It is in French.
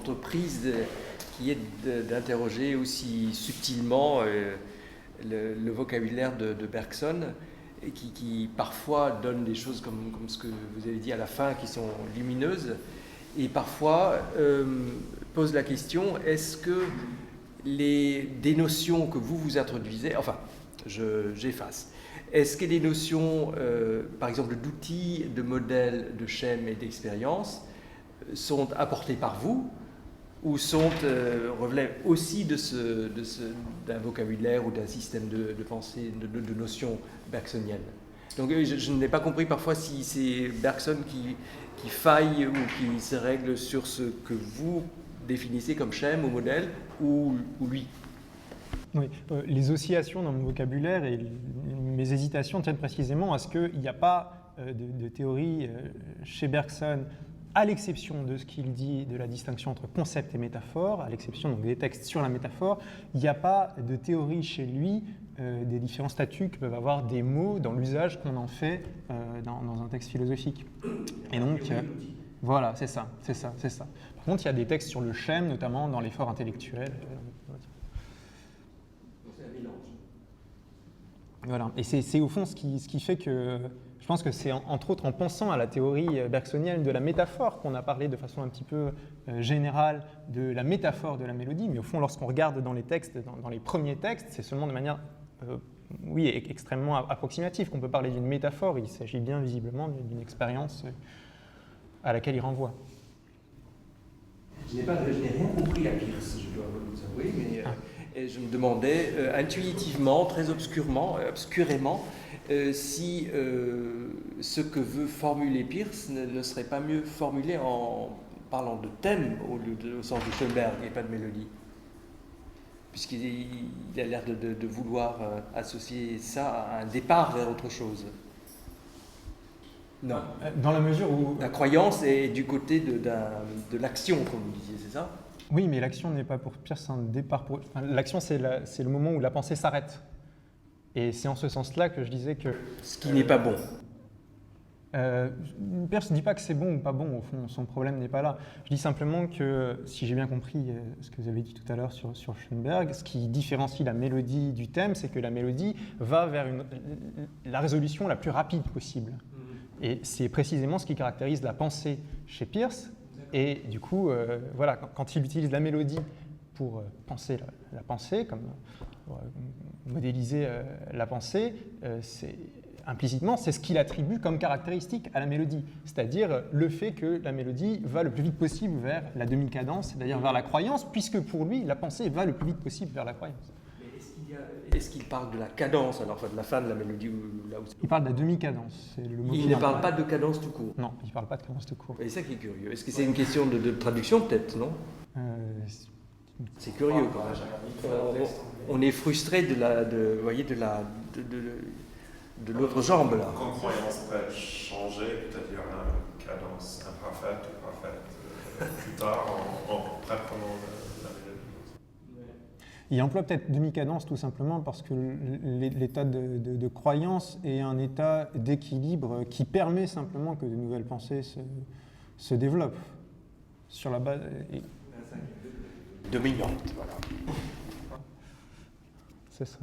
entreprise qui est d'interroger aussi subtilement le vocabulaire de Bergson, et qui parfois donne des choses comme ce que vous avez dit à la fin, qui sont lumineuses, et parfois pose la question, est-ce que des notions que vous introduisez, enfin, j'efface, est-ce que les notions, par exemple, d'outils, de modèles, de schèmes et d'expériences sont apportées par vous, ou relèvent aussi d'un vocabulaire ou d'un système de pensée, de notions bergsoniennes? Donc je n'ai pas compris parfois si c'est Bergson qui faille ou qui se règle sur ce que vous définissez comme schème ou modèle, ou lui. Oui, les oscillations dans mon vocabulaire et mes hésitations tiennent précisément à ce qu'il n'y a pas de théorie chez Bergson, à l'exception de ce qu'il dit de la distinction entre concept et métaphore, à l'exception donc des textes sur la métaphore, il n'y a pas de théorie chez lui des différents statuts que peuvent avoir des mots dans l'usage qu'on en fait dans un texte philosophique. Et donc, voilà, c'est ça. Par contre, il y a des textes sur le schème, notamment dans l'effort intellectuel. C'est un mélange. Voilà, et c'est au fond ce qui fait que je pense que c'est entre autres en pensant à la théorie bergsonienne de la métaphore qu'on a parlé de façon un petit peu générale de la métaphore de la mélodie, mais au fond lorsqu'on regarde dans les textes, dans les premiers textes, c'est seulement de manière extrêmement approximative qu'on peut parler d'une métaphore. Il s'agit bien visiblement d'une expérience à laquelle il renvoie. Je n'ai rien compris à Peirce, je dois vous avouer, mais je me demandais intuitivement, très obscurément, si ce que veut formuler Peirce ne serait pas mieux formulé en parlant de thème au sens de Schoenberg et pas de mélodie. Puisqu'il a l'air de vouloir associer ça à un départ vers autre chose. Non. Dans la mesure où... La croyance est du côté de l'action, comme vous disiez, c'est ça? Oui, mais l'action n'est pas pour Peirce un départ. L'action, c'est le moment où la pensée s'arrête. Et c'est en ce sens-là que je disais que... Ce qui n'est pas bon. Peirce ne dit pas que c'est bon ou pas bon, au fond, son problème n'est pas là. Je dis simplement que, si j'ai bien compris ce que vous avez dit tout à l'heure sur Schoenberg, ce qui différencie la mélodie du thème, c'est que la mélodie va vers la résolution la plus rapide possible. Et c'est précisément ce qui caractérise la pensée chez Peirce. Et du coup, voilà, quand il utilise la mélodie pour penser la pensée, comme modéliser la pensée, implicitement, c'est ce qu'il attribue comme caractéristique à la mélodie, c'est-à-dire le fait que la mélodie va le plus vite possible vers la demi-cadence, c'est-à-dire vers la croyance, puisque pour lui, la pensée va le plus vite possible vers la croyance. Mais est-ce qu'il parle de la cadence, alors, enfin de la fin de la mélodie là où... Il parle de la demi-cadence. C'est le mot il ne parle pas de cadence tout court. Non, il ne parle pas de cadence tout court. Et c'est ça qui est curieux. Est-ce que c'est une question de traduction, peut-être, non? C'est curieux, quand même. On est frustré de l'autre jambe, là. Quand croyance peut être changée, peut-être il y aura une cadence imparfaite ou parfaite plus tard en préparant la mélodie. Il emploie peut-être demi-cadence tout simplement parce que l'état de croyance est un état d'équilibre qui permet simplement que de nouvelles pensées se développent sur la base... Dominante, voilà. C'est ça.